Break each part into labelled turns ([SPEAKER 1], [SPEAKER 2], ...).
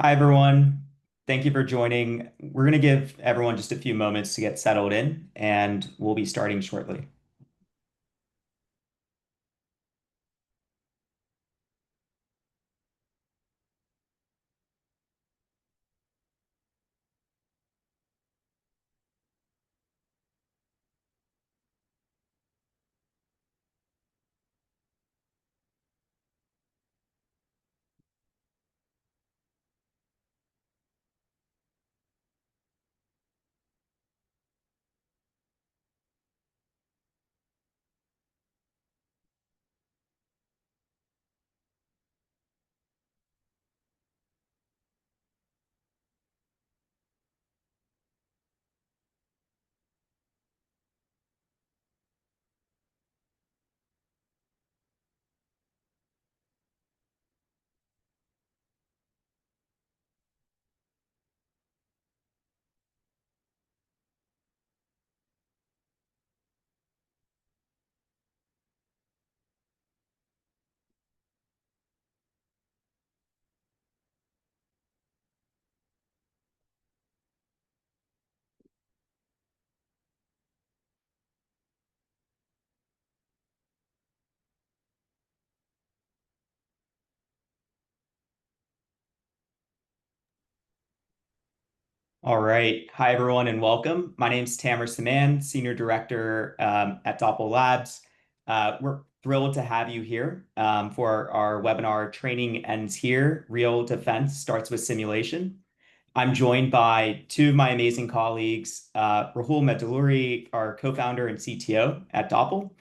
[SPEAKER 1] Hi, everyone. Thank you for joining. We're going to give everyone just a few moments to get settled in, and we'll be starting shortly. All right. Hi, everyone, and welcome. My name's Tamir Samman, Senior Director at Doppel Labs. We're thrilled to have you here for our webinar, Training Ends Here, Real Defense Starts with Simulation. I'm joined by two of my amazing colleagues, Rahul Madduluri, our co-founder and CTO at Doppel.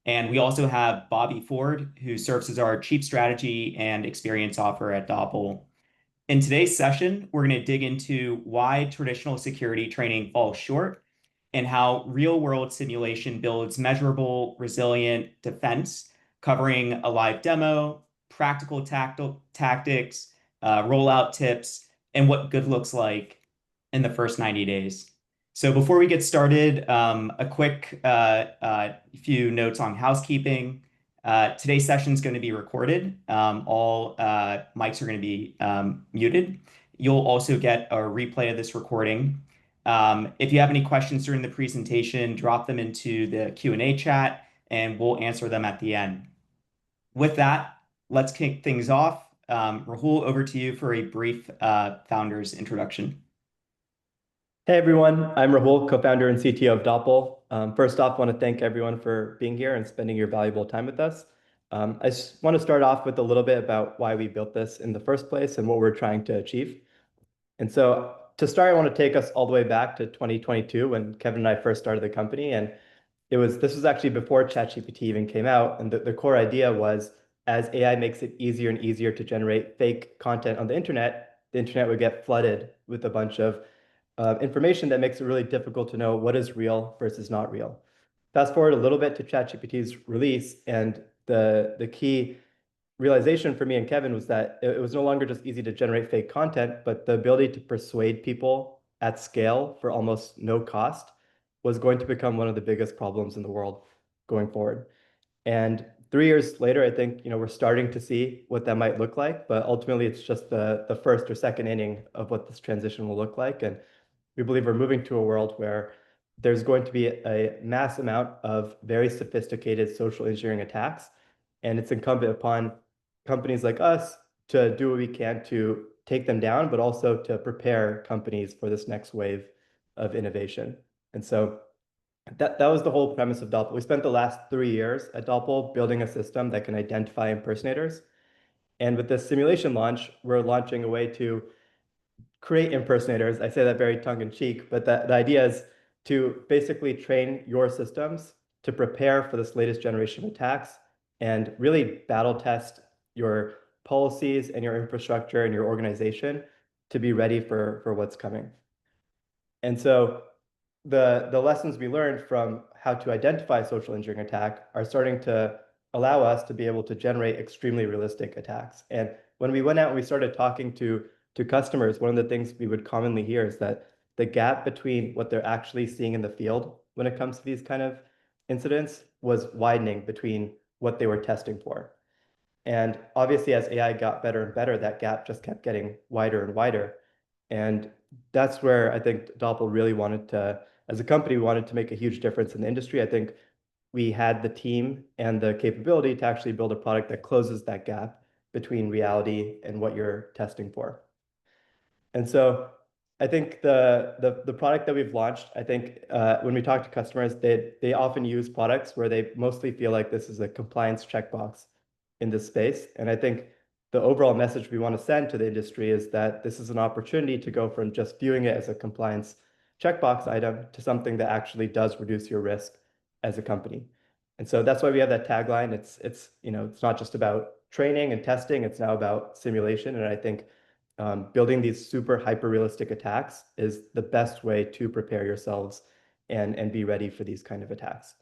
[SPEAKER 1] And we also have Bobby Ford, who serves as our Chief Strategy and Experience Officer at Doppel. In today's session, we're going to dig into why traditional security training falls short and how real-world simulation builds measurable, resilient defense, covering a live demo, practical tactics, rollout tips, and what good looks like in the first 90 days. So before we get started, a quick few notes on housekeeping. Today's session is going to be recorded. All mics are going to be muted. You'll also get a replay of this recording. If you have any questions during the presentation, drop them into the Q&A chat, and we'll answer them at the end. With that, let's kick things off. Rahul, over to you for a brief founder's introduction.
[SPEAKER 2] Hey everyone, I'm Rahul, co-founder and CTO of Doppel. First off, I want to thank everyone for being here and spending your valuable time with us. I just want to start off with a little bit about why we built this in the first place and what we're trying to achieve. And so to start, I want to take us all the way back to 2022 when Kevin and I first started the company. And this was actually before ChatGPT even came out. And the core idea was as AI makes it easier and easier to generate fake content on the internet would get flooded with a bunch of information that makes it really difficult to know what is real versus not real. Fast forward a little bit to ChatGPT's release, and the key realization for me and Kevin was that it was no longer just easy to generate fake content, but the ability to persuade people at scale for almost no cost was going to become one of the biggest problems in the world going forward. And 3 years later, I think we're starting to see what that might look like, but ultimately it's just the first or second inning of what this transition will look like. And we believe we're moving to a world where there's going to be a mass amount of very sophisticated social engineering attacks. And it's incumbent upon companies like us to do what we can to take them down, but also to prepare companies for this next wave of innovation. And so that was the whole premise of Doppel. We spent the last 3 years at Doppel building a system that can identify impersonators. And with this simulation launch, we're launching a way to create impersonators. I say that very tongue-in-cheek, but the idea is to basically train your systems to prepare for this latest generation of attacks and really battle test your policies and your infrastructure and your organization to be ready for what's coming. And so the lessons we learned from how to identify social engineering attack are starting to allow us to be able to generate extremely realistic attacks. And when we went out and we started talking to customers, one of the things we would commonly hear is that the gap between what they're actually seeing in the field when it comes to these kind of incidents was widening between what they were testing for. And obviously, as AI got better and better, that gap just kept getting wider and wider. And that's where I think Doppel really wanted to, as a company, we wanted to make a huge difference in the industry. I think we had the team and the capability to actually build a product that closes that gap between reality and what you're testing for. And so I think the product that we've launched, I think when we talk to customers, they often use products where they mostly feel like this is a compliance checkbox in this space. And I think the overall message we want to send to the industry is that this is an opportunity to go from just viewing it as a compliance checkbox item to something that actually does reduce your risk as a company. And so that's why we have that tagline. It's not just about training and testing, it's now about simulation. And I think building these super hyper realistic attacks is the best way to prepare yourselves and be ready for these kind of attacks.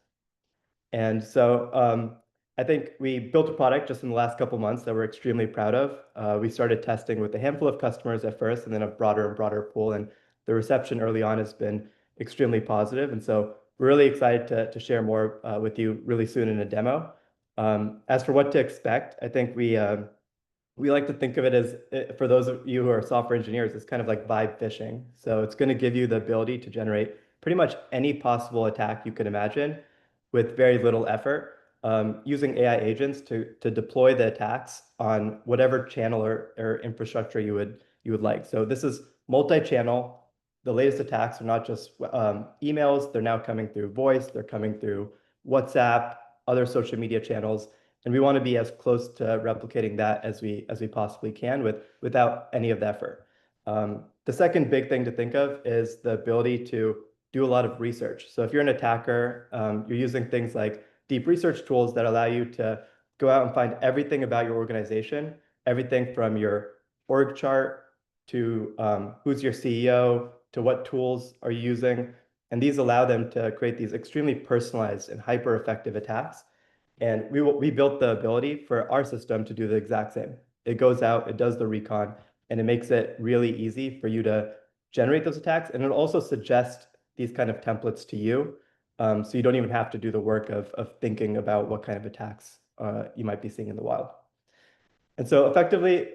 [SPEAKER 2] And so I think we built a product just in the last couple of months that we're extremely proud of. We started testing with a handful of customers at first, and then a broader and broader pool. And the reception early on has been extremely positive. And so we're really excited to share more with you really soon in a demo. As for what to expect, I think we like to think of it as, for those of you who are software engineers, it's kind of like vibe phishing. So it's going to give you the ability to generate pretty much any possible attack you can imagine with very little effort, using AI agents to deploy the attacks on whatever channel or infrastructure you would like. So this is multi-channel. The latest attacks are not just emails, they're now coming through voice, they're coming through WhatsApp, other social media channels. And we want to be as close to replicating that as we possibly can without any of the effort. The second big thing to think of is the ability to do a lot of research. So if you're an attacker, you're using things like deep research tools that allow you to go out and find everything about your organization, everything from your org chart to who's your CEO, to what tools are you using. And these allow them to create these extremely personalized and hyper effective attacks. And we built the ability for our system to do the exact same. It goes out, it does the recon, and it makes it really easy for you to generate those attacks. And it also suggests these kind of templates to you. So you don't even have to do the work of thinking about what kind of attacks you might be seeing in the wild. And so effectively,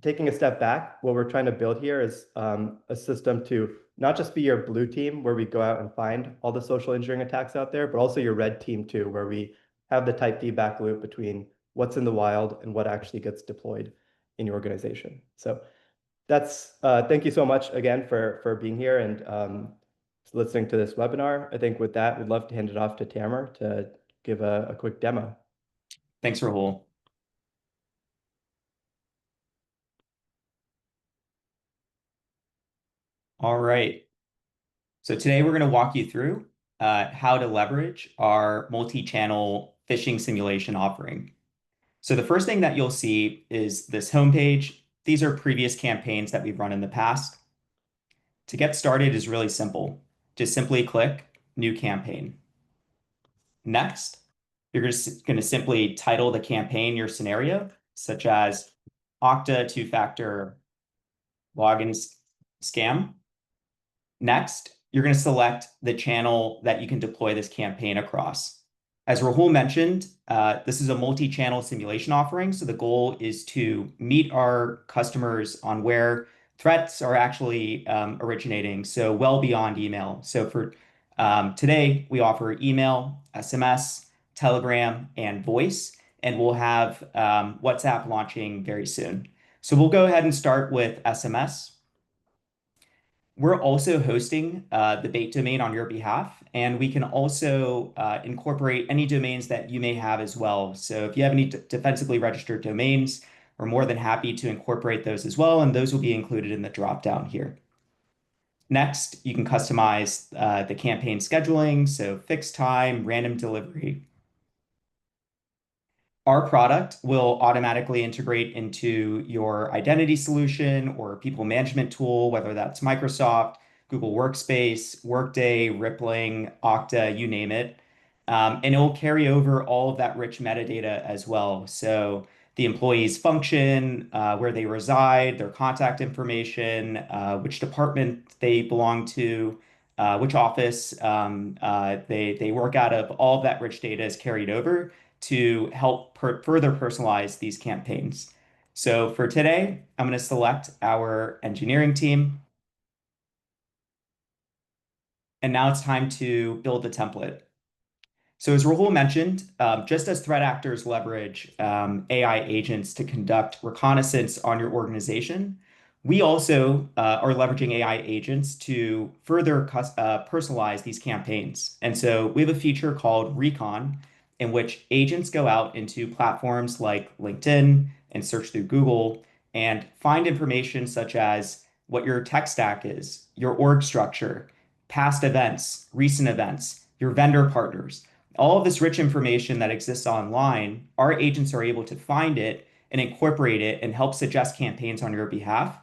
[SPEAKER 2] taking a step back, what we're trying to build here is a system to not just be your blue team, where we go out and find all the social engineering attacks out there, but also your red team too, where we have the tight feedback loop between what's in the wild and what actually gets deployed in your organization. So that's thank you so much again for being here and listening to this webinar. I think with that, we'd love to hand it off to Tamir to give a quick demo.
[SPEAKER 1] Thanks, Rahul. All right. So today we're going to walk you through how to leverage our multi-channel phishing simulation offering. So the first thing that you'll see is this homepage. These are previous campaigns that we've run in the past. To get started is really simple. Just simply click New Campaign. Next, you're going to simply title the campaign your scenario, such as Okta two-factor login scam. Next, you're going to select the channel that you can deploy this campaign across. As Rahul mentioned, this is a multi-channel simulation offering, so the goal is to meet our customers on where threats are actually originating, so well beyond email. So for today, we offer email, SMS, Telegram, and voice, and we'll have WhatsApp launching very soon. So we'll go ahead and start with SMS. We're also hosting the bait domain on your behalf, and we can also incorporate any domains that you may have as well. So if you have any defensively registered domains, we're more than happy to incorporate those as well, and those will be included in the dropdown here. Next, you can customize the campaign scheduling, so fixed time, random delivery. Our product will automatically integrate into your identity solution or people management tool, whether that's Microsoft, Google Workspace, Workday, Rippling, Okta, you name it. And it will carry over all of that rich metadata as well. So the employee's function, where they reside, their contact information, which department they belong to, which office they work out of, all of that rich data is carried over to help further personalize these campaigns. So for today, I'm going to select our engineering team. And now it's time to build the template. So as Rahul mentioned, just as threat actors leverage AI agents to conduct reconnaissance on your organization, we also are leveraging AI agents to further personalize these campaigns. And so we have a feature called Recon, in which agents go out into platforms like LinkedIn and search through Google and find information such as what your tech stack is, your org structure, past events, recent events, your vendor partners. All of this rich information that exists online, our agents are able to find it and incorporate it and help suggest campaigns on your behalf.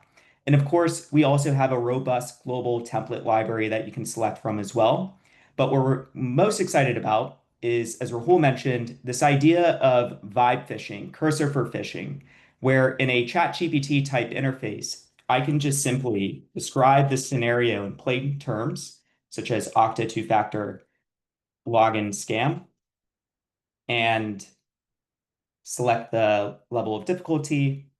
[SPEAKER 1] And of course, we also have a robust global template library that you can select from as well. But what we're most excited about is, as Rahul mentioned, this idea of vibe phishing, cursor for phishing, where in a ChatGPT type interface, I can just simply describe the scenario in plain terms, such as Okta two-factor login scam, and select the level of difficulty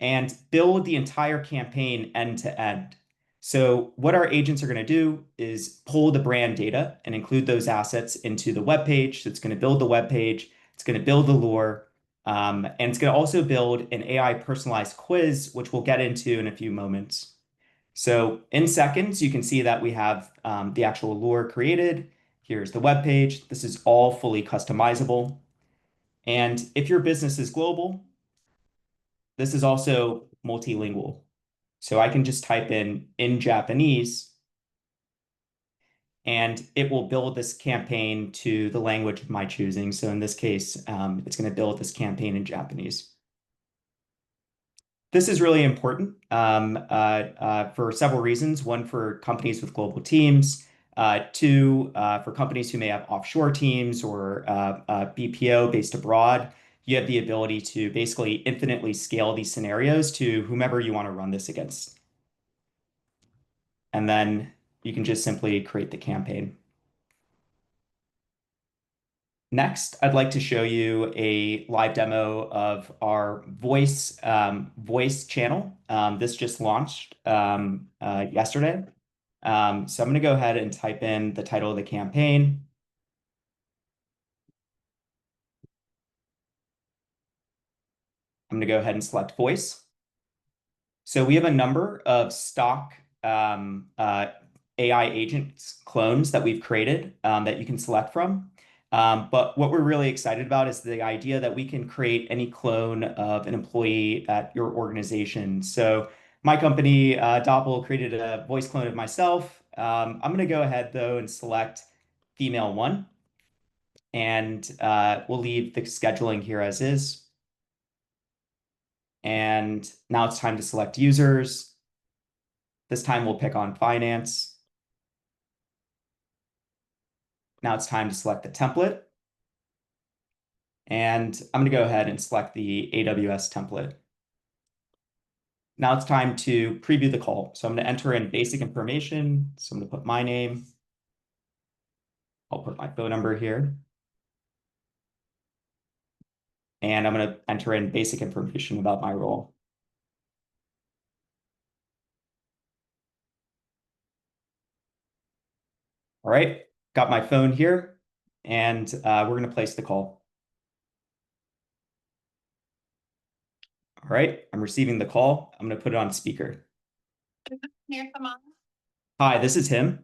[SPEAKER 1] and build the entire campaign end to end. So what our agents are going to do is pull the brand data and include those assets into the web page. So it's going to build the web page, it's going to build the lure, and it's going to also build an AI personalized quiz, which we'll get into in a few moments. So in seconds, you can see that we have the actual lure created. Here's the web page. This is all fully customizable. And if your business is global, this is also multilingual. So I can just type in Japanese, and it will build this campaign to the language of my choosing. So in this case, it's going to build this campaign in Japanese. This is really important for several reasons. One, for companies with global teams. Two, for companies who may have offshore teams or BPO based abroad. You have the ability to basically infinitely scale these scenarios to whomever you want to run this against. And then you can just simply create the campaign. Next, I'd like to show you a live demo of our voice channel. This just launched yesterday. So I'm going to go ahead and type in the title of the campaign. I'm going to go ahead and select voice. So we have a number of stock AI agents clones that we've created that you can select from. But what we're really excited about is the idea that we can create any clone of an employee at your organization. So my company, Doppel, created a voice clone of myself. I'm going to go ahead, though, and select female one. And we'll leave the scheduling here as is. And now it's time to select users. This time we'll pick on finance. Now it's time to select the template. And I'm going to go ahead and select the AWS template. Now it's time to preview the call. So I'm going to enter in basic information. So I'm going to put my name. I'll put my phone number here. And I'm going to enter in basic information about my role. All right, got my phone here, and we're going to place the call. All right, I'm receiving the call. I'm going to put it on speaker.
[SPEAKER 3] Tamir, Samman.
[SPEAKER 1] Hi, this is him.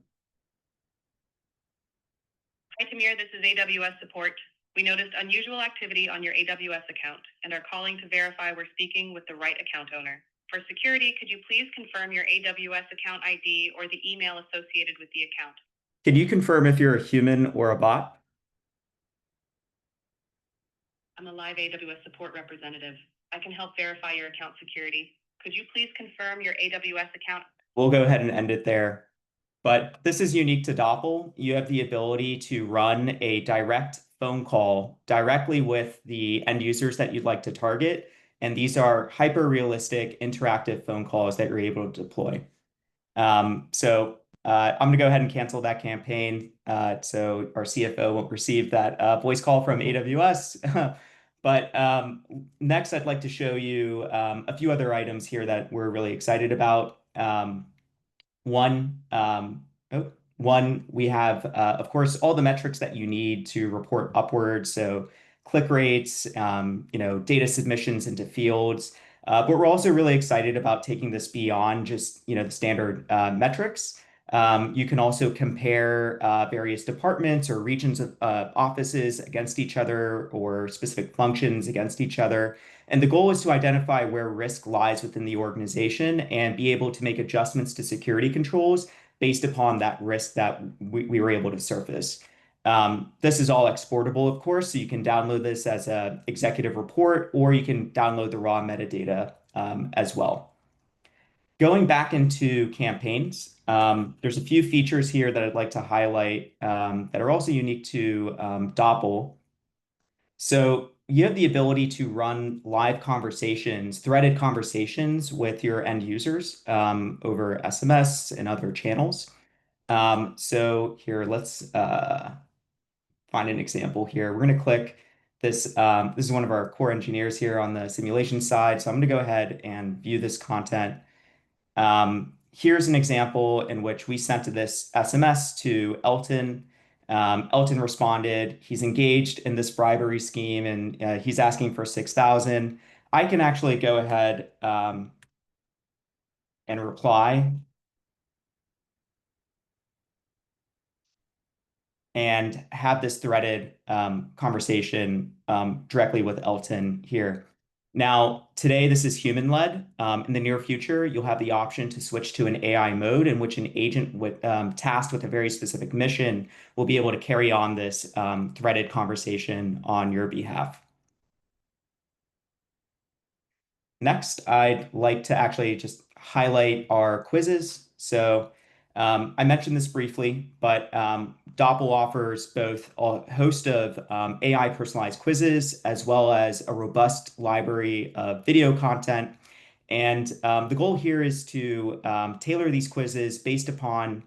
[SPEAKER 3] Hi, Tamir. This is AWS support. We noticed unusual activity on your AWS account and are calling to verify we're speaking with the right account owner. For security, could you please confirm your AWS account ID or the email associated with the account?
[SPEAKER 1] Can you confirm if you're a human or a bot?
[SPEAKER 3] I'm a live AWS support representative. I can help verify your account security. Could you please confirm your AWS account?
[SPEAKER 1] We'll go ahead and end it there. But this is unique to Doppel. You have the ability to run a direct phone call directly with the end users that you'd like to target. And these are hyper realistic interactive phone calls that you're able to deploy. So I'm going to go ahead and cancel that campaign so our CFO won't receive that voice call from AWS. But next, I'd like to show you a few other items here that we're really excited about. One, we have, of course, all the metrics that you need to report upwards. So click rates, data submissions into fields. But we're also really excited about taking this beyond just, the standard metrics. You can also compare various departments or regions of offices against each other or specific functions against each other. And the goal is to identify where risk lies within the organization and be able to make adjustments to security controls based upon that risk that we were able to surface. This is all exportable, of course, so you can download this as an executive report or you can download the raw metadata as well. Going back into campaigns, there's a few features here that I'd like to highlight that are also unique to Doppel. So you have the ability to run live conversations, threaded conversations with your end users over SMS and other channels. So here, let's find an example here. We're going to click this. This is one of our core engineers here on the simulation side. So I'm going to go ahead and view this content. Here's an example in which we sent this SMS to Elton. Elton responded. He's engaged in this bribery scheme and he's asking for 6,000. I can actually go ahead and reply and have this threaded conversation directly with Elton here. Now, today this is human-led. In the near future, you'll have the option to switch to an AI mode in which an agent tasked with a very specific mission will be able to carry on this threaded conversation on your behalf. Next, I'd like to actually just highlight our quizzes. So I mentioned this briefly, but Doppel offers both a host of AI personalized quizzes as well as a robust library of video content. And the goal here is to tailor these quizzes based upon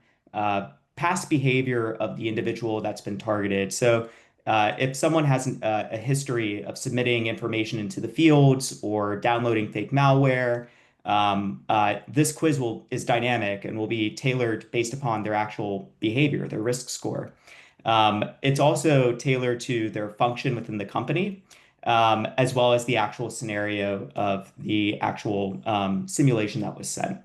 [SPEAKER 1] past behavior of the individual that's been targeted. So if someone has a history of submitting information into the fields or downloading fake malware, this quiz is dynamic and will be tailored based upon their actual behavior, their risk score. It's also tailored to their function within the company, as well as the actual scenario of the actual simulation that was sent.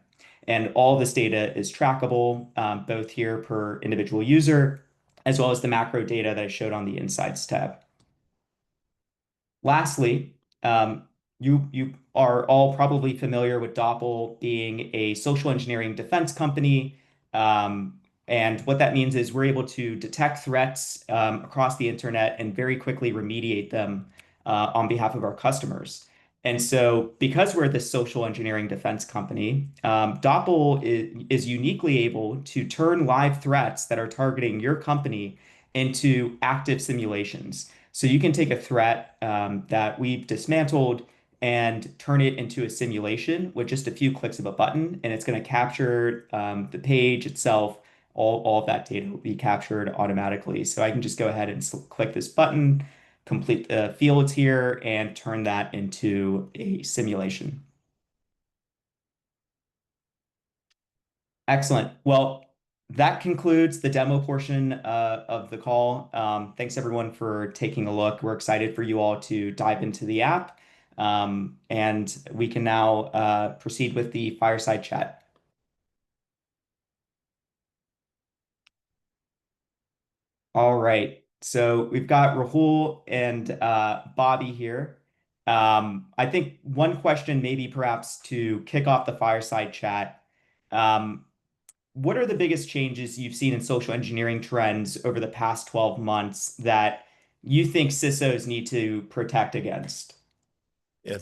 [SPEAKER 1] And all this data is trackable, both here per individual user, as well as the macro data that I showed on the Insights tab. Lastly, you are all probably familiar with Doppel being a social engineering defense company. And what that means is we're able to detect threats across the internet and very quickly remediate them on behalf of our customers. And so because we're this social engineering defense company, Doppel is uniquely able to turn live threats that are targeting your company into active simulations. So you can take a threat that we've dismantled and turn it into a simulation with just a few clicks of a button, and it's going to capture the page itself. All of that data will be captured automatically. So I can just go ahead and click this button, complete the fields here, and turn that into a simulation. Excellent. Well, that concludes the demo portion of the call. Thanks everyone for taking a look. We're excited for you all to dive into the app. And we can now proceed with the fireside chat. All right. So we've got Rahul and Bobby here. I think one question maybe perhaps to kick off the fireside chat. What are the biggest changes you've seen in social engineering trends over the past 12 months that you think CISOs need to protect against?
[SPEAKER 4] Yeah,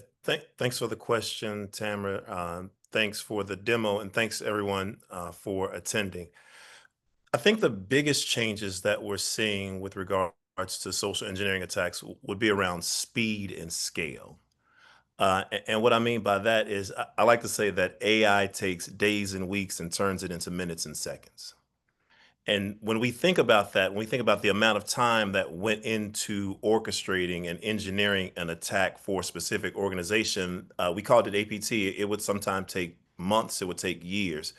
[SPEAKER 4] thanks for the question, Tamir. Thanks for the demo, and thanks everyone for attending. I think the biggest changes that we're seeing with regards to social engineering attacks would be around speed and scale. And what I mean by that is I like to say that AI takes days and weeks and turns it into minutes and seconds. And when we think about that, when we think about the amount of time that went into orchestrating and engineering an attack for a specific organization, we called it APT. It would sometimes take months, it would take years.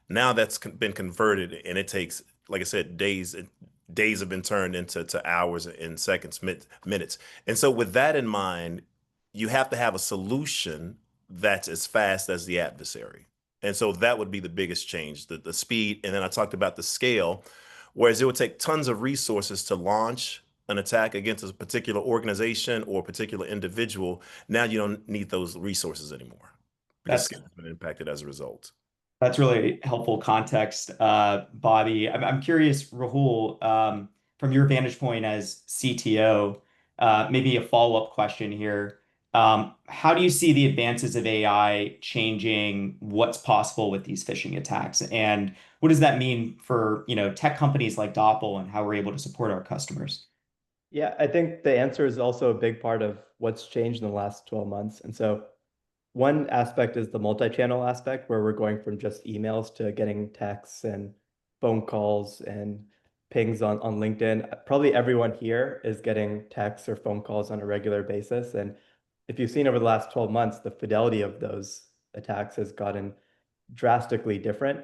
[SPEAKER 4] Now that's been converted, and it takes, like I said, days. Days have been turned into hours and seconds, minutes. And so, with that in mind, you have to have a solution that's as fast as the adversary. And so that would be the biggest change, the speed. And then I talked about the scale, whereas it would take tons of resources to launch an attack against a particular organization or a particular individual. Now you don't need those resources anymore because
[SPEAKER 1] That's
[SPEAKER 4] scale has been impacted as a result.
[SPEAKER 1] That's really helpful context, Bobby. I'm curious, Rahul, from your vantage point as CTO, maybe a follow-up question here. How do you see the advances of AI changing what's possible with these phishing attacks? And what does that mean for, tech companies like Doppel and how we're able to support our customers?
[SPEAKER 2] Yeah, I think the answer is also a big part of what's changed in the last 12 months. And so one aspect is the multi-channel aspect, where we're going from just emails to getting texts and phone calls and pings on LinkedIn. Probably everyone here is getting texts or phone calls on a regular basis. And if you've seen over the last 12 months, the fidelity of those attacks has gotten drastically different.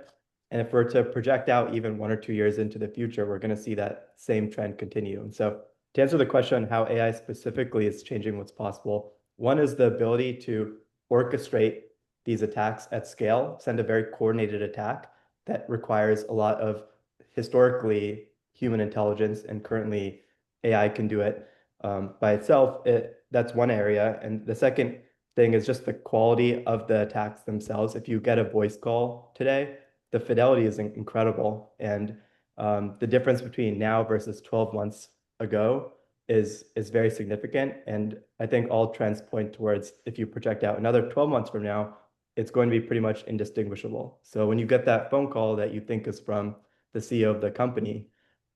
[SPEAKER 2] And if we're to project out even 1 or 2 years into the future, we're going to see that same trend continue. And so to answer the question on how AI specifically is changing what's possible, one is the ability to orchestrate these attacks at scale, send a very coordinated attack that requires a lot of historically human intelligence, and currently AI can do it by itself. That's one area. And the second thing is just the quality of the attacks themselves. If you get a voice call today, the fidelity is incredible. And the difference between now versus 12 months ago is very significant. And I think all trends point towards, if you project out another 12 months from now, it's going to be pretty much indistinguishable. So when you get that phone call that you think is from the CEO of the company,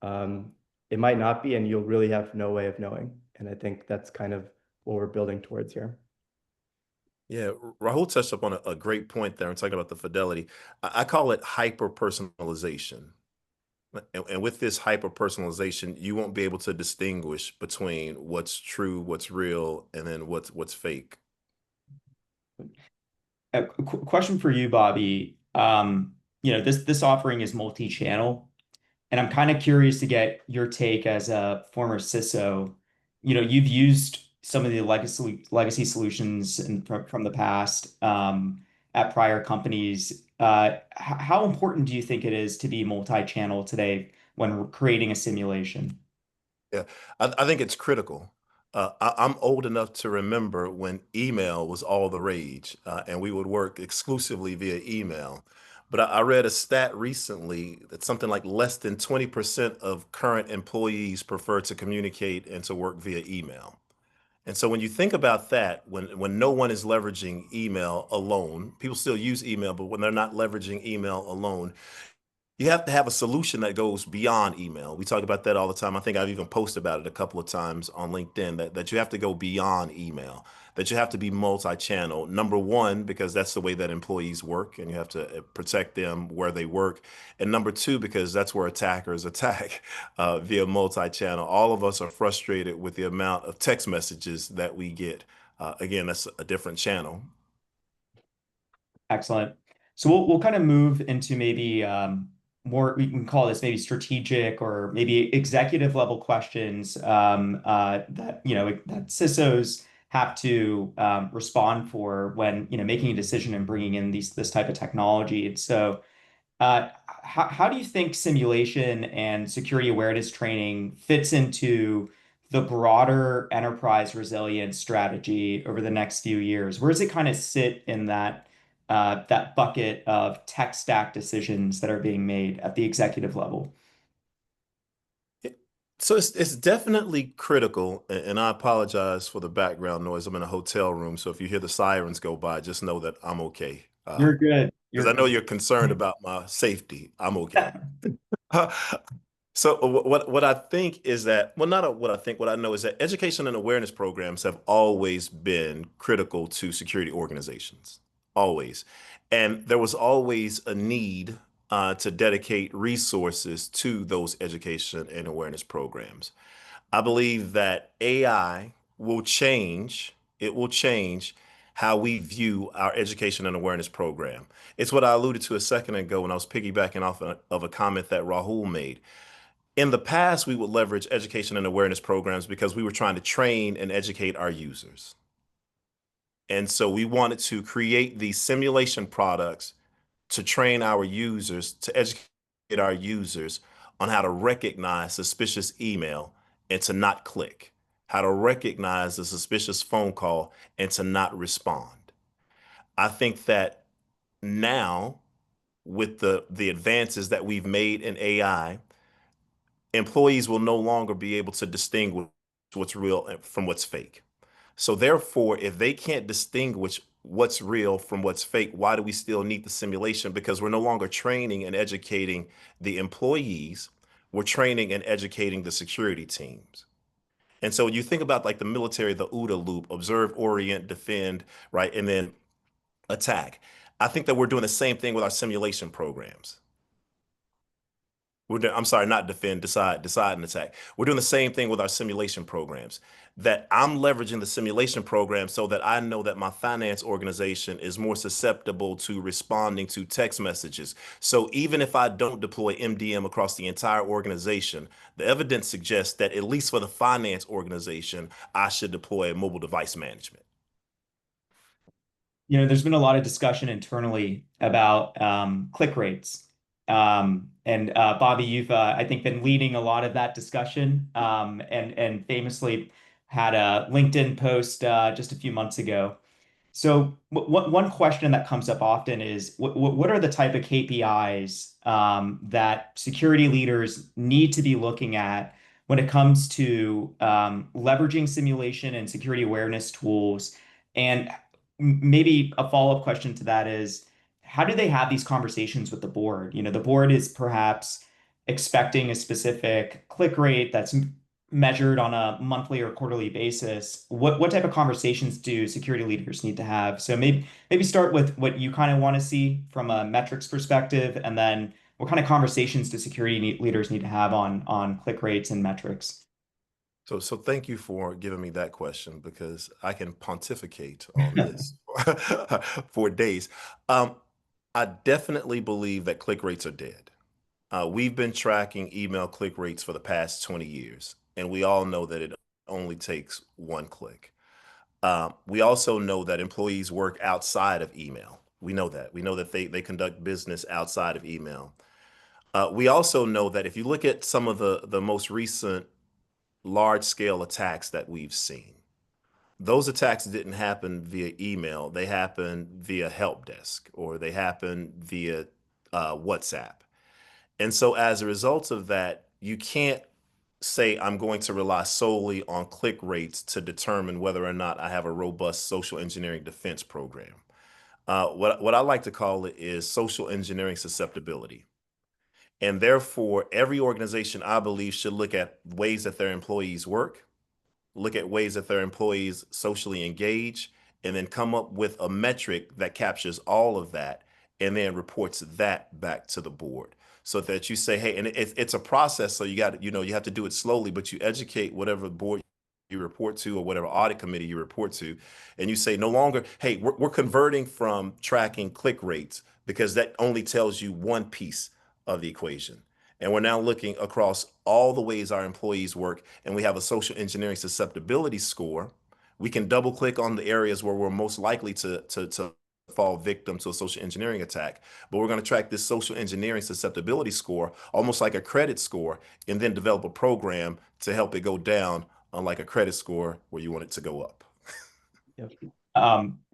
[SPEAKER 2] it might not be, and you'll really have no way of knowing. And I think that's kind of what we're building towards here.
[SPEAKER 4] Yeah, Rahul touched upon a great point there and talking about the fidelity. I call it hyper personalization. And with this hyper personalization, you won't be able to distinguish between what's true, what's real, and then what's fake.
[SPEAKER 1] A question for you, Bobby. This offering is multi-channel, and I'm kind of curious to get your take as a former CISO. You've used some of the legacy solutions from the past at prior companies. How important do you think it is to be multi-channel today when we're creating a simulation?
[SPEAKER 4] Yeah, I think it's critical. I'm old enough to remember when email was all the rage, and we would work exclusively via email. But I read a stat recently that something like less than 20% of current employees prefer to communicate and to work via email. And so when you think about that, when no one is leveraging email alone, people still use email, but when they're not leveraging email alone, you have to have a solution that goes beyond email. We talk about that all the time. I think I've even posted about it a couple of times on LinkedIn that you have to go beyond email, that you have to be multi-channel. Number one, because that's the way that employees work and you have to protect them where they work. And number two, because that's where attackers attack via multi-channel. All of us are frustrated with the amount of text messages that we get. Again, that's a different channel.
[SPEAKER 1] Excellent. So we'll kind of move into maybe more, we can call this maybe strategic or maybe executive level questions that that CISOs have to respond for when making a decision and bringing in this type of technology. And so how do you think simulation and security awareness training fits into the broader enterprise resilience strategy over the next few years? Where does it kind of sit in that bucket of tech stack decisions that are being made at the executive level?
[SPEAKER 4] So it's definitely critical, and I apologize for the background noise. I'm in a hotel room, so if you hear the sirens go by, just know that I'm okay.
[SPEAKER 1] You're good.
[SPEAKER 4] Because
[SPEAKER 1] You're
[SPEAKER 4] I know
[SPEAKER 1] good.
[SPEAKER 4] you're concerned about my safety. I'm okay. So what I think is that, well, not what I think, what I know is that education and awareness programs have always been critical to security organizations, always. And there was always a need to dedicate resources to those education and awareness programs. I believe that AI will change, it will change how we view our education and awareness program. It's what I alluded to a second ago when I was piggybacking off of a comment that Rahul made. In the past, we would leverage education and awareness programs because we were trying to train and educate our users. And so we wanted to create these simulation products to train our users, to educate our users on how to recognize suspicious email and to not click, how to recognize a suspicious phone call and to not respond. I think that now, with the advances that we've made in AI, employees will no longer be able to distinguish what's real from what's fake. So therefore, if they can't distinguish what's real from what's fake, why do we still need the simulation? Because we're no longer training and educating the employees, we're training and educating the security teams. And so you think about like the military, the OODA loop, observe, orient, defend, right? And then attack. I think that we're doing the same thing with our simulation programs. I'm sorry, not defend, decide, and attack. We're doing the same thing with our simulation programs. That I'm leveraging the simulation program so that I know that my finance organization is more susceptible to responding to text messages. So even if I don't deploy MDM across the entire organization, the evidence suggests that at least for the finance organization, I should deploy mobile device management.
[SPEAKER 1] There's been a lot of discussion internally about click rates. And Bobby, you've I think been leading a lot of that discussion, and famously had a LinkedIn post just a few months ago. So one question that comes up often is what are the type of KPIs that security leaders need to be looking at when it comes to leveraging simulation and security awareness tools? And maybe a follow-up question to that is, how do they have these conversations with the board? The board is perhaps expecting a specific click rate that's measured on a monthly or quarterly basis. What type of conversations do security leaders need to have? So maybe start with what you kind of want to see from a metrics perspective, and then what kind of conversations do security leaders need to have on click rates and metrics?
[SPEAKER 4] So thank you for giving me that question because I can pontificate on this for days. I definitely believe that click rates are dead. We've been tracking email click rates for the past 20 years, and we all know that it only takes one click. We also know that employees work outside of email. We know that. We know that they conduct business outside of email. We also know that if you look at some of the most recent large scale attacks that we've seen, those attacks didn't happen via email. They happened via help desk or they happened via WhatsApp. And so as a result of that, you can't say I'm going to rely solely on click rates to determine whether or not I have a robust social engineering defense program. What I like to call it is social engineering susceptibility. And therefore, every organization, I believe, should look at ways that their employees work, look at ways that their employees socially engage, and then come up with a metric that captures all of that and then reports that back to the board so that you say, hey, and it's a process. So you have to do it slowly, but you educate whatever board you report to or whatever audit committee you report to. And you say no longer, hey, we're converting from tracking click rates because that only tells you one piece of the equation. And we're now looking across all the ways our employees work, and we have a social engineering susceptibility score. We can double click on the areas where we're most likely to fall victim to a social engineering attack, but we're going to track this social engineering susceptibility score almost like a credit score and then develop a program to help it go down, unlike a credit score where you want it to go up.
[SPEAKER 2] Yep.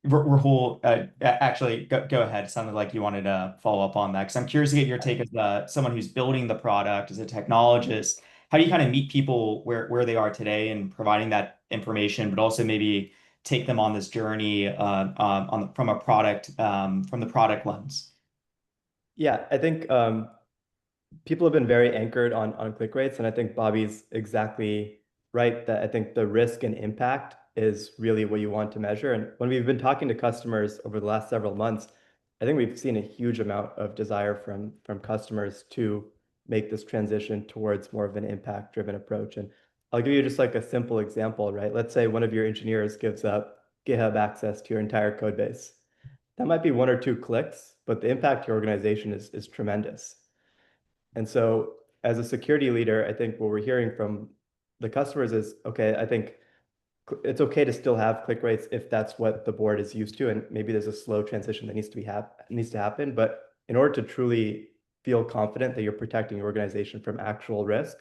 [SPEAKER 1] Rahul, actually, go ahead. It sounded like you wanted to follow up on that because I'm curious to get your take as someone who's building the product, as a technologist. How do you kind of meet people where they are today and providing that information, but also maybe take them on this journey from the product lens?
[SPEAKER 2] Yeah, I think people have been very anchored on click rates, and I think Bobby's exactly right that I think the risk and impact is really what you want to measure. And when we've been talking to customers over the last several months, I think we've seen a huge amount of desire from customers to make this transition towards more of an impact-driven approach. And I'll give you just like a simple example, right? Let's say one of your engineers gives up GitHub access to your entire code base. That might be 1 or 2 clicks, but the impact to your organization is tremendous. And so as a security leader, I think what we're hearing from the customers is, okay, I think it's okay to still have click rates if that's what the board is used to, and maybe there's a slow transition that needs to happen. But in order to truly feel confident that you're protecting your organization from actual risk,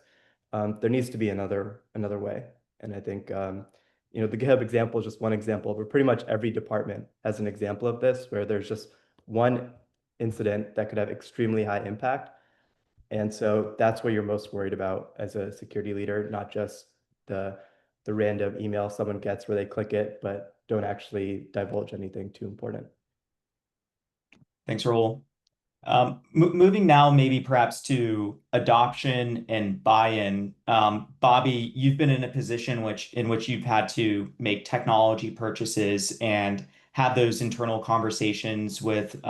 [SPEAKER 2] there needs to be another way. And I think the GitHub example is just one example, but pretty much every department has an example of this where there's just one incident that could have extremely high impact. And so that's what you're most worried about as a security leader, not just the random email someone gets where they click it, but don't actually divulge anything too important.
[SPEAKER 1] Thanks, Rahul. Moving now, maybe perhaps to adoption and buy-in. Bobby, you've been in a position in which you've had to make technology purchases and have those internal conversations with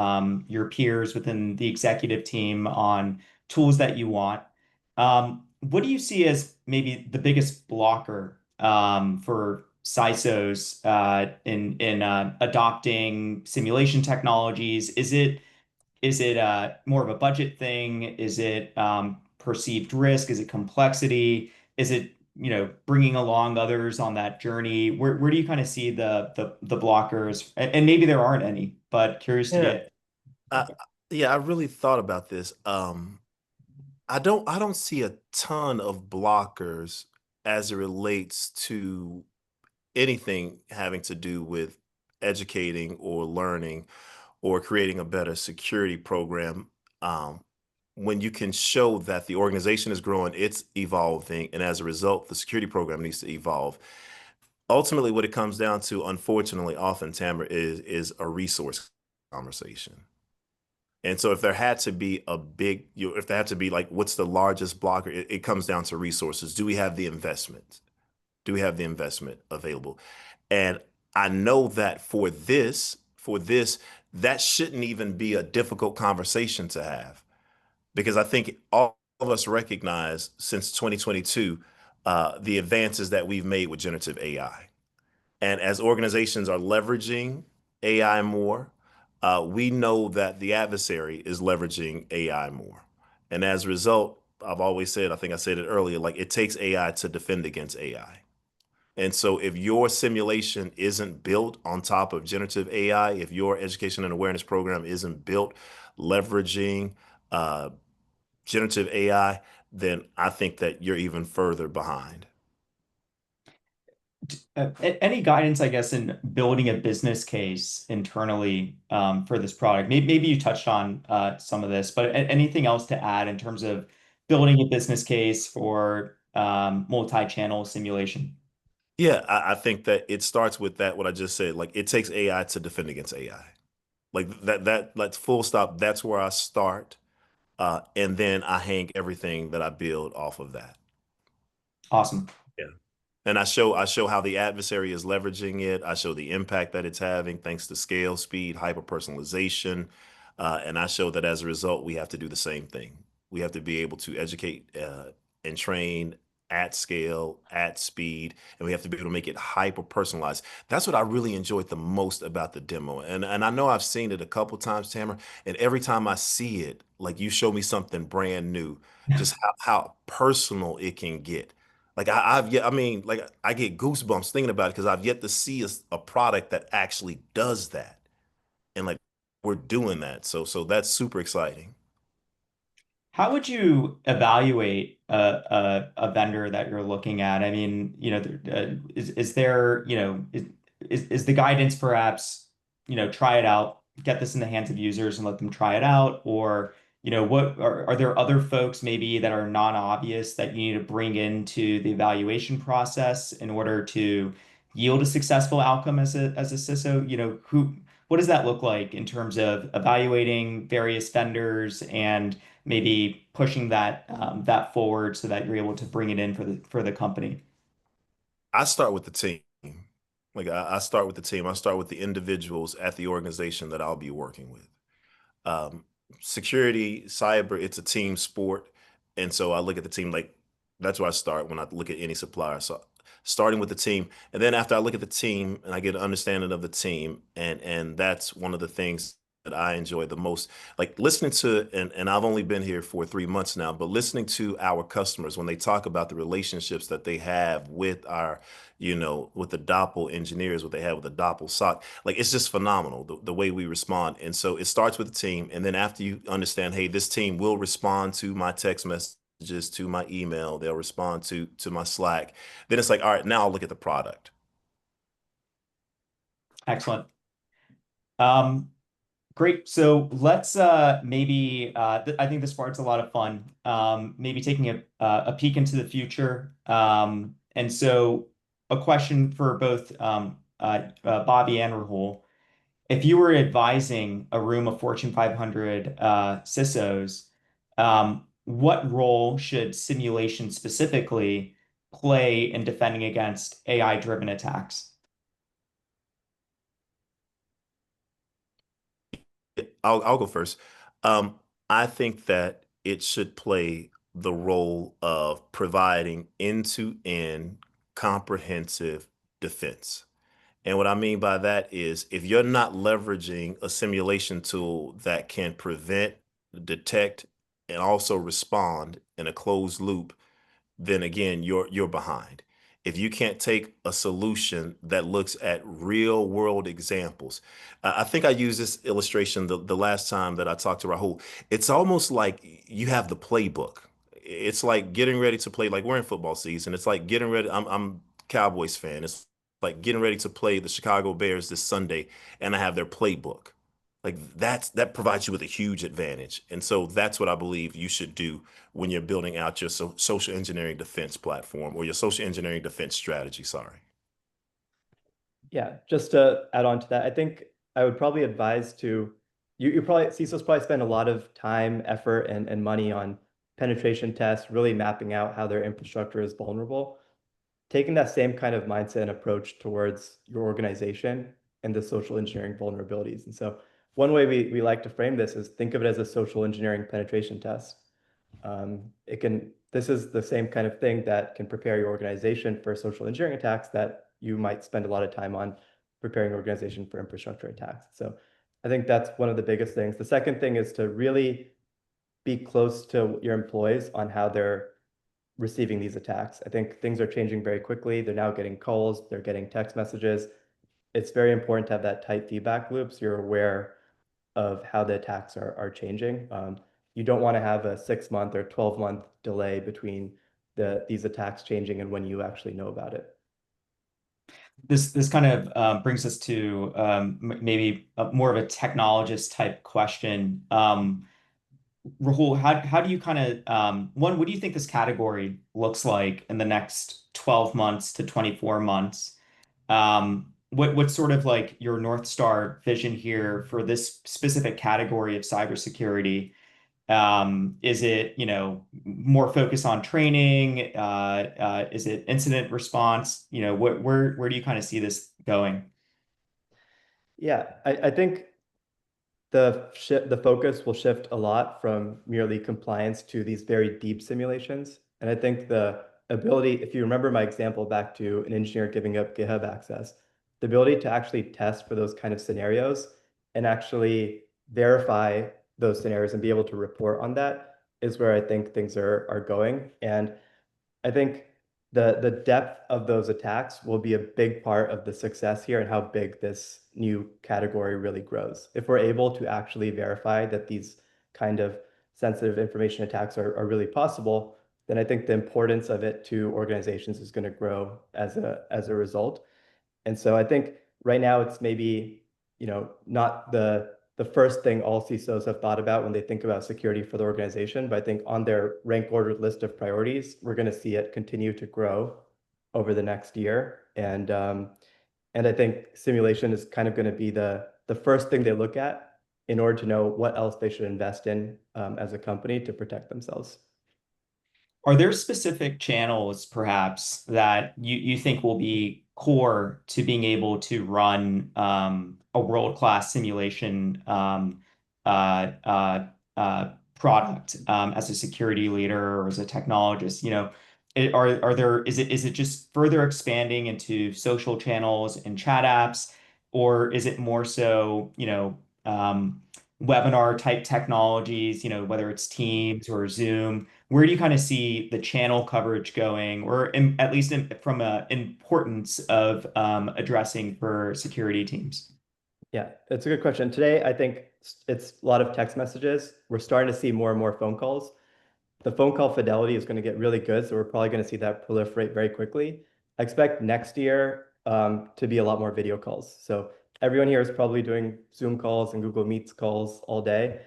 [SPEAKER 1] your peers within the executive team on tools that you want. What do you see as maybe the biggest blocker for CISOs in adopting simulation technologies? Is it more of a budget thing? Is it perceived risk? Is it complexity? Is it, bringing along others on that journey? Where do you kind of see the blockers? And maybe there aren't any, but curious to
[SPEAKER 4] Yeah.
[SPEAKER 1] get.
[SPEAKER 4] Yeah, I really thought about this. I don't see a ton of blockers as it relates to anything having to do with educating or learning or creating a better security program. Um, when you can show that the organization is growing, it's evolving, and as a result, the security program needs to evolve. Ultimately, what it comes down to, unfortunately, often, Tamir, is a resource conversation. And so if there had to be a big, if there had to be like, what's the largest blocker? It comes down to resources. Do we have the investment? Do we have the investment available? And I know that for this, that shouldn't even be a difficult conversation to have, because I think all of us recognize since 2022 the advances that we've made with generative AI. And as organizations are leveraging AI more, we know that the adversary is leveraging AI more. And as a result, I've always said, I think I said it earlier, like it takes AI to defend against AI. And so if your simulation isn't built on top of generative AI, if your education and awareness program isn't built leveraging uh, generative AI, then I think that you're even further behind.
[SPEAKER 1] Any guidance, I guess, in building a business case internally for this product? Maybe you touched on some of this, but anything else to add in terms of building a business case for multi-channel simulation?
[SPEAKER 4] Yeah, I think that it starts with that, what I just said, like it takes AI to defend against AI. Like that's full stop. That's where I start. And then I hang everything that I build off of that.
[SPEAKER 1] Awesome.
[SPEAKER 4] Yeah. And I show how the adversary is leveraging it. I show the impact that it's having thanks to scale, speed, hyper personalization. And I show that as a result, we have to do the same thing. We have to be able to educate and train at scale, at speed, and we have to be able to make it hyper personalized. That's what I really enjoyed the most about the demo. And I know I've seen it a couple times, Tamara, and every time I see it, like you show me something brand new, just how personal it can get. Like I've yet, I mean, like I get goosebumps thinking about it because I've yet to see a product that actually does that, and like we're doing that. So that's super exciting.
[SPEAKER 1] How would you evaluate a vendor that you're looking at? I mean, is there, is the guidance perhaps, try it out, get this in the hands of users and let them try it out? Or, what are there other folks maybe that are non-obvious that you need to bring into the evaluation process in order to yield a successful outcome as a CISO? What does that look like in terms of evaluating various vendors and maybe pushing that forward so that you're able to bring it in for the company?
[SPEAKER 4] I start with the team. Like I start with the team. I start with the individuals at the organization that I'll be working with. Um, Security, cyber, it's a team sport. And so I look at the team like that's where I start when I look at any supplier. So starting with the team, and then after I look at the team and I get an understanding of the team, and that's one of the things that I enjoy the most. Like listening to, and I've only been here for 3 months now, but listening to our customers when they talk about the relationships that they have with our, with the Doppel engineers, what they have with the Doppel SOC, like it's just phenomenal the way we respond. And so it starts with the team, and then after you understand, hey, this team will respond to my text messages, to my email, they'll respond to my Slack. Then it's like, all right, now I'll look at the product.
[SPEAKER 1] Excellent. Great. So let's maybe I think this part's a lot of fun. Maybe taking a peek into the future. And so a question for both Bobby and Rahul. If you were advising a room of Fortune 500 CISOs, what role should simulation specifically play in defending against AI-driven attacks?
[SPEAKER 4] I'll go first. I think that it should play the role of providing end-to-end comprehensive defense. And what I mean by that is if you're not leveraging a simulation tool that can prevent, detect, and also respond in a closed loop, then again, you're behind. If you can't take a solution that looks at real world examples, I think I used this illustration the last time that I talked to Rahul. It's almost like you have the playbook. It's like getting ready to play, like we're in football season. It's like getting ready. I'm Cowboys fan. It's like getting ready to play the Chicago Bears this Sunday, and I have their playbook. Like that provides you with a huge advantage. And so that's what I believe you should do when you're building out your social engineering defense platform or your social engineering defense strategy. Sorry.
[SPEAKER 2] Yeah, just to add on to that, I think I would probably advise to you probably CISOs probably spend a lot of time, effort, and money on penetration tests, really mapping out how their infrastructure is vulnerable. Taking that same kind of mindset and approach towards your organization and the social engineering vulnerabilities. And so one way we like to frame this is think of it as a social engineering penetration test. This is the same kind of thing that can prepare your organization for social engineering attacks that you might spend a lot of time on preparing your organization for infrastructure attacks. So I think that's one of the biggest things. The second thing is to really be close to your employees on how they're receiving these attacks. I think things are changing very quickly. They're now getting calls, they're getting text messages. It's very important to have that tight feedback loop so you're aware of how the attacks are changing. You don't want to have a 6-month or 12-month delay between these attacks changing and when you actually know about it.
[SPEAKER 1] This kind of brings us to maybe more of a technologist type question. Rahul, how do you kind of what do you think this category looks like in the next 12 months to 24 months? What's sort of like your North Star vision here for this specific category of cybersecurity? Is it, more focus on training? Is it incident response? Where do you kind of see this going?
[SPEAKER 2] Yeah, I think the focus will shift a lot from merely compliance to these very deep simulations. And I think the ability, if you remember my example back to an engineer giving up GitHub access, the ability to actually test for those kind of scenarios and actually verify those scenarios and be able to report on that is where I think things are going. And I think the depth of those attacks will be a big part of the success here and how big this new category really grows. If we're able to actually verify that these kind of sensitive information attacks are really possible, then I think the importance of it to organizations is going to grow as a result. And so I think right now it's maybe, not the first thing all CISOs have thought about when they think about security for the organization, but I think on their rank ordered list of priorities, we're going to see it continue to grow over the next year. And I think simulation is kind of going to be the first thing they look at in order to know what else they should invest in as a company to protect themselves.
[SPEAKER 1] Are there specific channels, perhaps, that you think will be core to being able to run a world-class simulation product as a security leader or as a technologist? Is it just further expanding into social channels and chat apps, or is it more so, webinar type technologies, whether it's Teams or Zoom? Where do you kind of see the channel coverage going, or at least from an importance of addressing for security teams?
[SPEAKER 2] Yeah, it's a good question. Today, I think it's a lot of text messages. We're starting to see more and more phone calls. The phone call fidelity is going to get really good, so we're probably going to see that proliferate very quickly. I expect next year to be a lot more video calls. So everyone here is probably doing Zoom calls and Google Meets calls all day.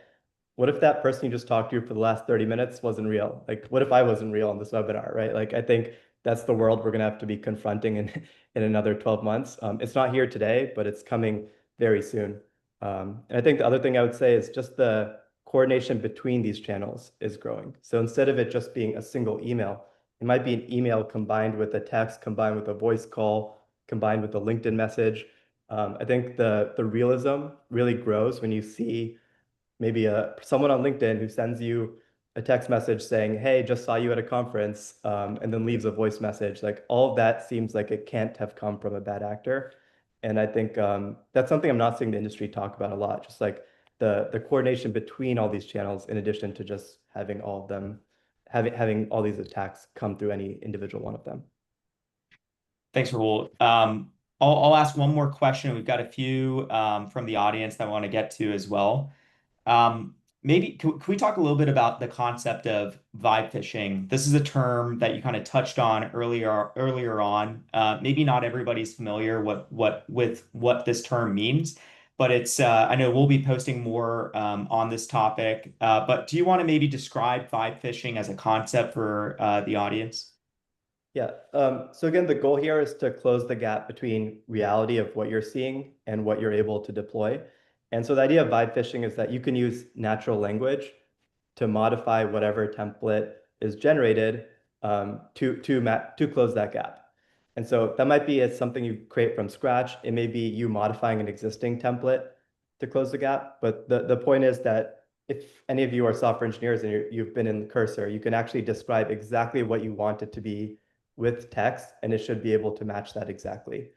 [SPEAKER 2] What if that person you just talked to for the last 30 minutes wasn't real? Like, what if I wasn't real on this webinar, right? Like, I think that's the world we're going to have to be confronting in another 12 months. It's not here today, but it's coming very soon. And I think the other thing I would say is just the coordination between these channels is growing. So instead of it just being a single email, it might be an email combined with a text, combined with a voice call, combined with a LinkedIn message. I think the realism really grows when you see maybe someone on LinkedIn who sends you a text message saying, "Hey, just saw you at a conference," and then leaves a voice message. Like all of that seems like it can't have come from a bad actor. And I think that's something I'm not seeing the industry talk about a lot. Just like the coordination between all these channels, in addition to just having all of them having all these attacks come through any individual one of them.
[SPEAKER 1] Thanks, Rahul. I'll ask one more question. We've got a few from the audience that I want to get to as well. Maybe can we talk a little bit about the concept of vibe phishing? This is a term that you kind of touched on earlier on. Maybe not everybody's familiar with what this term means, but it's I know we'll be posting more on this topic. But do you want to maybe describe vibe phishing as a concept for the audience?
[SPEAKER 2] Yeah. So again, the goal here is to close the gap between reality of what you're seeing and what you're able to deploy. And so the idea of vibe phishing is that you can use natural language to modify whatever template is generated to close that gap. And so that might be something you create from scratch. It may be you modifying an existing template to close the gap. But the point is that if any of you are software engineers and you've been in Cursor, you can actually describe exactly what you want it to be with text, and it should be able to match that exactly.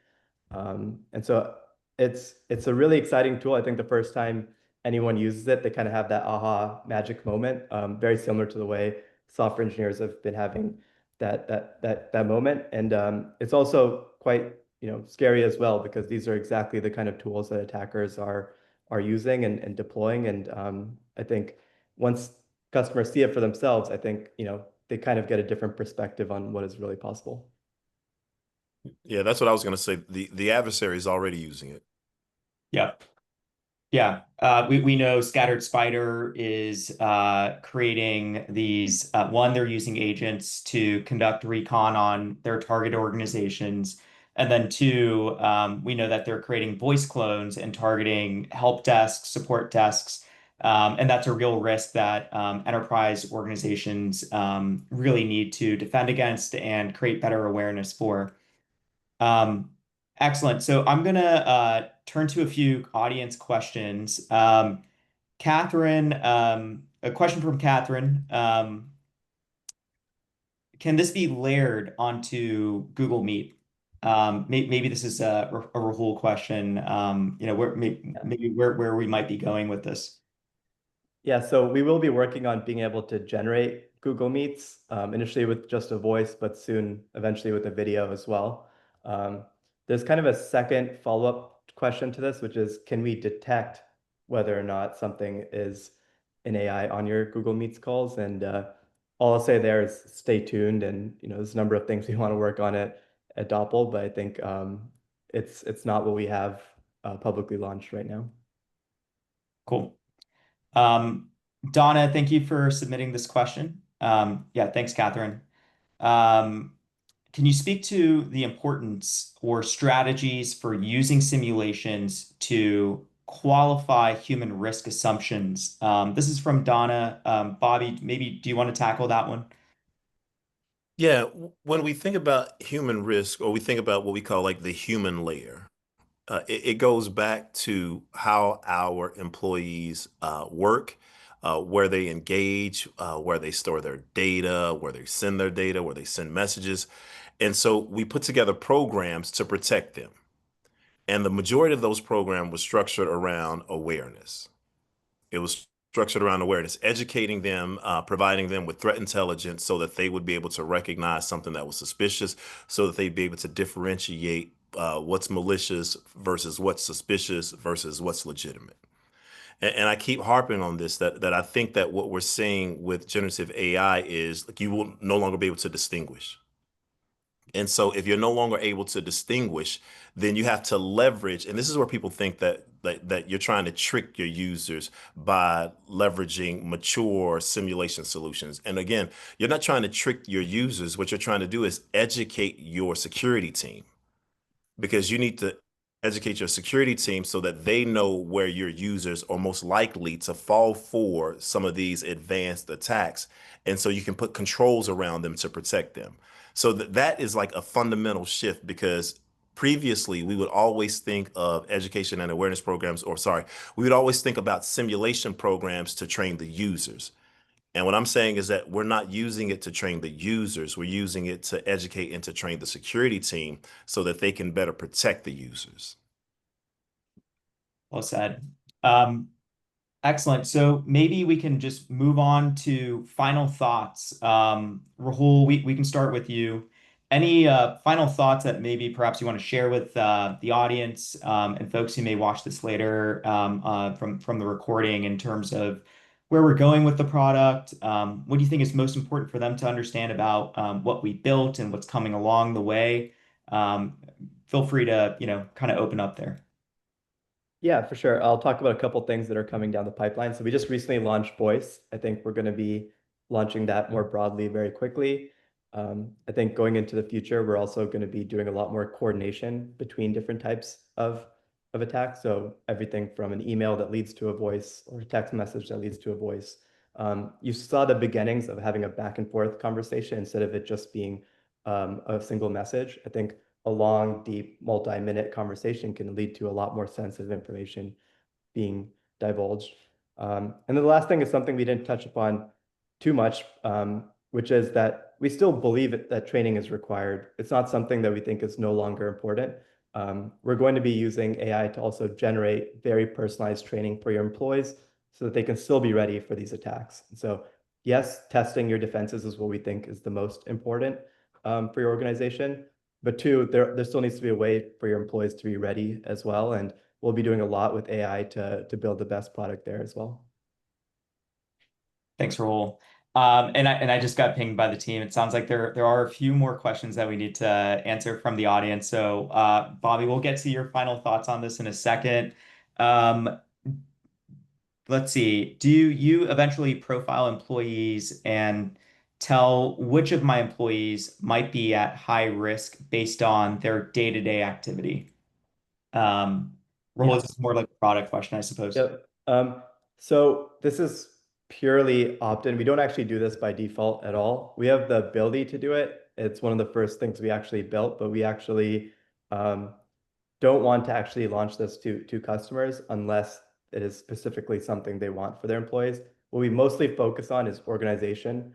[SPEAKER 2] And so it's a really exciting tool. I think the first time anyone uses it, they kind of have that aha magic moment, very similar to the way software engineers have been having that moment. And it's also quite scary as well, because these are exactly the kind of tools that attackers are using and deploying. And I think once customers see it for themselves, I think they kind of get a different perspective on what is really possible.
[SPEAKER 4] Yeah, that's what I was going to say. The adversary is already using it.
[SPEAKER 1] Yep. Yeah, we know Scattered Spider is creating these. One, they're using agents to conduct recon on their target organizations. And then two, we know that they're creating voice clones and targeting help desks, support desks. And that's a real risk that enterprise organizations really need to defend against and create better awareness for. Um, Excellent. So I'm gonna turn to a few audience questions. Catherine, a question from Catherine. Can this be layered onto Google Meet? Maybe this is a Rahul question. Maybe where we might be going with this.
[SPEAKER 2] Yeah, so we will be working on being able to generate Google Meets, initially with just a voice, but soon, eventually with a video as well. There's kind of a second follow-up question to this, which is, can we detect whether or not something is an AI on your Google Meets calls? And all I'll say there is stay tuned. And there's a number of things we want to work on at Doppel, but I think it's not what we have publicly launched right now.
[SPEAKER 1] Cool. Donna, thank you for submitting this question. Yeah, thanks, Catherine. Can you speak to the importance or strategies for using simulations to qualify human risk assumptions? This is from Donna. Bobby, maybe do you want to tackle that one?
[SPEAKER 4] Yeah, when we think about human risk, or we think about what we call like the human layer, It goes back to how our employees work, where they engage, where they store their data, where they send their data, where they send messages. And so we put together programs to protect them. And the majority of those programs was structured around awareness. It was structured around awareness, educating them, providing them with threat intelligence so that they would be able to recognize something that was suspicious, so that they'd be able to differentiate what's malicious versus what's suspicious versus what's legitimate. And I keep harping on this that I think that what we're seeing with generative AI is like you will no longer be able to distinguish. And so if you're no longer able to distinguish, then you have to leverage, and this is where people think that you're trying to trick your users by leveraging mature simulation solutions. And again, you're not trying to trick your users. What you're trying to do is educate your security team, because you need to educate your security team so that they know where your users are most likely to fall for some of these advanced attacks. And so you can put controls around them to protect them. So that is like a fundamental shift, because previously we would always think of education and awareness programs, or sorry, we would always think about simulation programs to train the users. And what I'm saying is that we're not using it to train the users. We're using it to educate and to train the security team so that they can better protect the users.
[SPEAKER 1] Well said. Excellent. So maybe we can just move on to final thoughts. Rahul, we can start with you. Any final thoughts that maybe perhaps you want to share with the audience and folks who may watch this later from the recording in terms of where we're going with the product? What do you think is most important for them to understand about what we built and what's coming along the way? Feel free to, kind of open up there.
[SPEAKER 2] Yeah, for sure. I'll talk about a couple things that are coming down the pipeline. So we just recently launched Voice. I think we're going to be launching that more broadly very quickly. I think going into the future, we're also going to be doing a lot more coordination between different types of attacks. So everything from an email that leads to a voice or a text message that leads to a voice. You saw the beginnings of having a back and forth conversation instead of it just being a single message. I think a long, deep, multi-minute conversation can lead to a lot more sensitive information being divulged. And then the last thing is something we didn't touch upon too much, which is that we still believe that training is required. It's not something that we think is no longer important. We're going to be using AI to also generate very personalized training for your employees so that they can still be ready for these attacks. So yes, testing your defenses is what we think is the most important for your organization. But two, there still needs to be a way for your employees to be ready as well. And we'll be doing a lot with AI to build the best product there as well.
[SPEAKER 1] Thanks, Rahul. And I just got pinged by the team. It sounds like there are a few more questions that we need to answer from the audience. So, Bobby, we'll get to your final thoughts on this in a second. Let's see. Do you eventually profile employees and tell which of my employees might be at high risk based on their day-to-day activity? Rahul,
[SPEAKER 2] Yeah.
[SPEAKER 1] this is more like a product question, I suppose.
[SPEAKER 2] Yep. So this is purely opt-in. We don't actually do this by default at all. We have the ability to do it. It's one of the first things we actually built, but we actually don't want to actually launch this to customers unless it is specifically something they want for their employees. What we mostly focus on is organization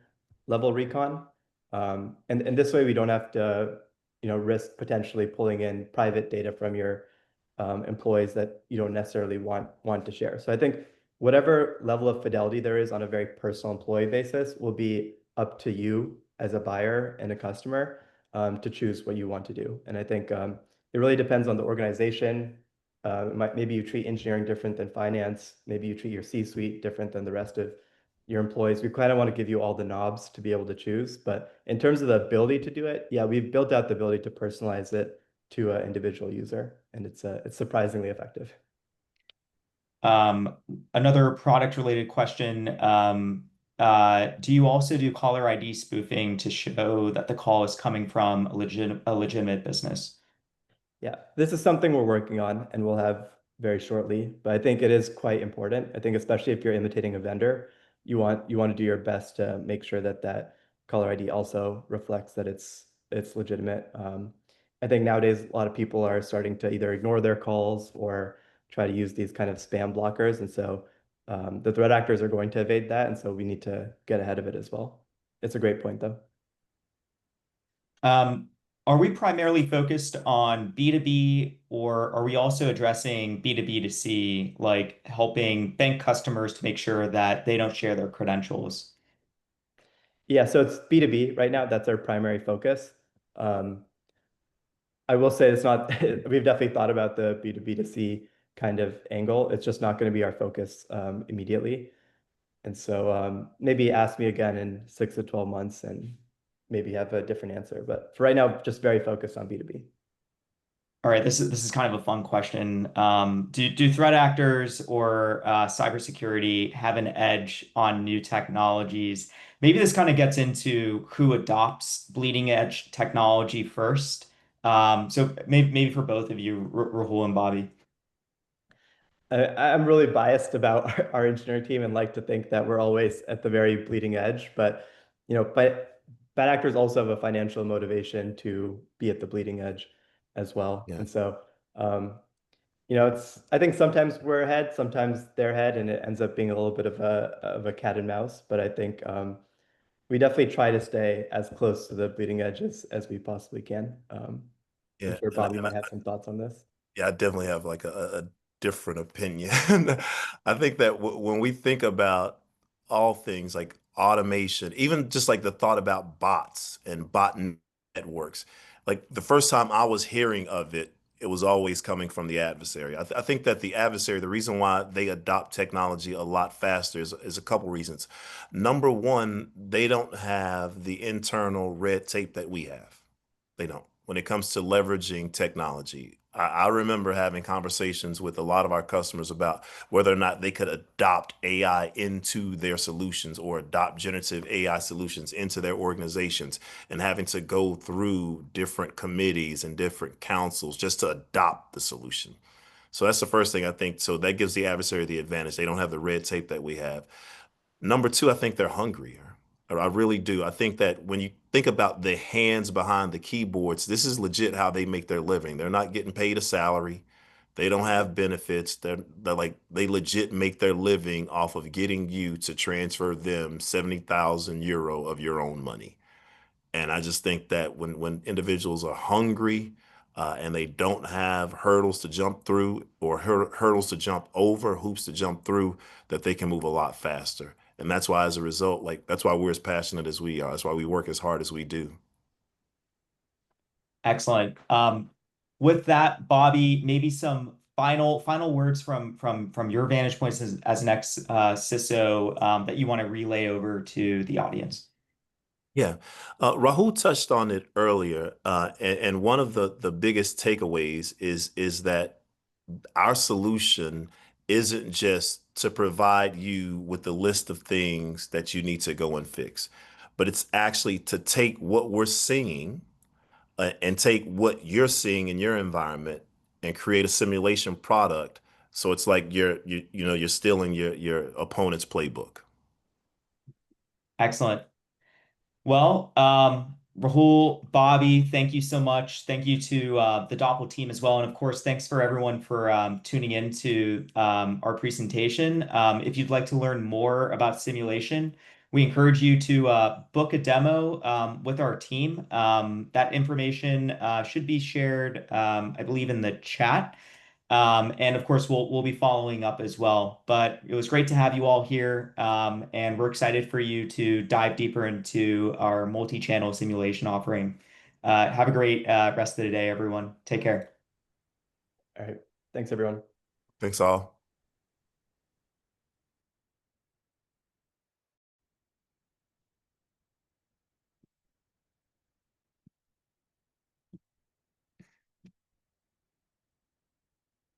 [SPEAKER 2] level recon. And this way we don't have to, risk potentially pulling in private data from your employees that you don't necessarily want to share. So I think whatever level of fidelity there is on a very personal employee basis will be up to you as a buyer and a customer to choose what you want to do. And I think it really depends on the organization. Maybe you treat engineering different than finance. Maybe you treat your C-suite different than the rest of your employees. We kind of want to give you all the knobs to be able to choose. But in terms of the ability to do it, yeah, we've built out the ability to personalize it to an individual user, and it's surprisingly effective.
[SPEAKER 1] Um, Another product-related question. Do you also do caller ID spoofing to show that the call is coming from a legitimate business?
[SPEAKER 2] Yeah, this is something we're working on and we'll have very shortly, but I think it is quite important. I think especially if you're imitating a vendor, you want to do your best to make sure that caller ID also reflects that it's legitimate. I think nowadays a lot of people are starting to either ignore their calls or try to use these kind of spam blockers. And so the threat actors are going to evade that. And so we need to get ahead of it as well. It's a great point, though.
[SPEAKER 1] Are we primarily focused on B2B, or are we also addressing B2B2C, like helping bank customers to make sure that they don't share their credentials?
[SPEAKER 2] Yeah, so it's B2B right now. That's our primary focus. Um, I will say it's not, we've definitely thought about the B2B2C kind of angle. It's just not going to be our focus immediately. And so maybe ask me again in 6 to 12 months and maybe have a different answer. But for right now, just very focused on B2B.
[SPEAKER 1] All right, this is kind of a fun question. Do threat actors or cybersecurity have an edge on new technologies? Maybe this kind of gets into who adopts bleeding edge technology first. So maybe for both of you, Rahul and Bobby.
[SPEAKER 2] I'm really biased about our engineering team and like to think that we're always at the very bleeding edge. But bad actors also have a financial motivation to be at the bleeding edge as well.
[SPEAKER 4] Yeah.
[SPEAKER 2] And so I think sometimes we're ahead, sometimes they're ahead, and it ends up being a little bit of a cat and mouse. But I think we definitely try to stay as close to the bleeding edge as we possibly can. I'm
[SPEAKER 4] Yeah.
[SPEAKER 2] sure Bobby might have some thoughts on this.
[SPEAKER 4] Yeah, I definitely have like a different opinion. I think that when we think about all things like automation, even just like the thought about bots and bot networks, like the first time I was hearing of it, it was always coming from the adversary. I think that the adversary, the reason why they adopt technology a lot faster is a couple reasons. Number one, they don't have the internal red tape that we have. They don't. When it comes to leveraging technology, I remember having conversations with a lot of our customers about whether or not they could adopt AI into their solutions or adopt generative AI solutions into their organizations, and having to go through different committees and different councils just to adopt the solution. So that's the first thing I think. So that gives the adversary the advantage. They don't have the red tape that we have. Number two, I think they're hungrier. I really do. I think that when you think about the hands behind the keyboards, this is legit how they make their living. They're not getting paid a salary. They don't have benefits. They're like they legit make their living off of getting you to transfer them 70,000 euro of your own money. And I just think that when individuals are hungry and they don't have hurdles to jump through or hurdles to jump over, hoops to jump through, that they can move a lot faster. And that's why, as a result, like that's why we're as passionate as we are. That's why we work as hard as we do.
[SPEAKER 1] Excellent. With that, Bobby, maybe some final words from your vantage points as an ex CISO that you want to relay over to the audience.
[SPEAKER 4] Yeah, Rahul touched on it earlier, and one of the biggest takeaways is that our solution isn't just to provide you with the list of things that you need to go and fix, but it's actually to take what we're seeing and take what you're seeing in your environment and create a simulation product. So it's like you're stealing your opponent's playbook.
[SPEAKER 1] Excellent. Well, Rahul, Bobby, thank you so much. Thank you to the Doppel team as well. And of course, thanks for everyone for tuning in to our presentation. If you'd like to learn more about simulation, we encourage you to book a demo with our team. That information should be shared, I believe, in the chat. And of course, we'll be following up as well. But it was great to have you all here, and we're excited for you to dive deeper into our multi-channel simulation offering. Have a great rest of the day, everyone. Take care.
[SPEAKER 2] All right. Thanks, everyone.
[SPEAKER 4] Thanks all.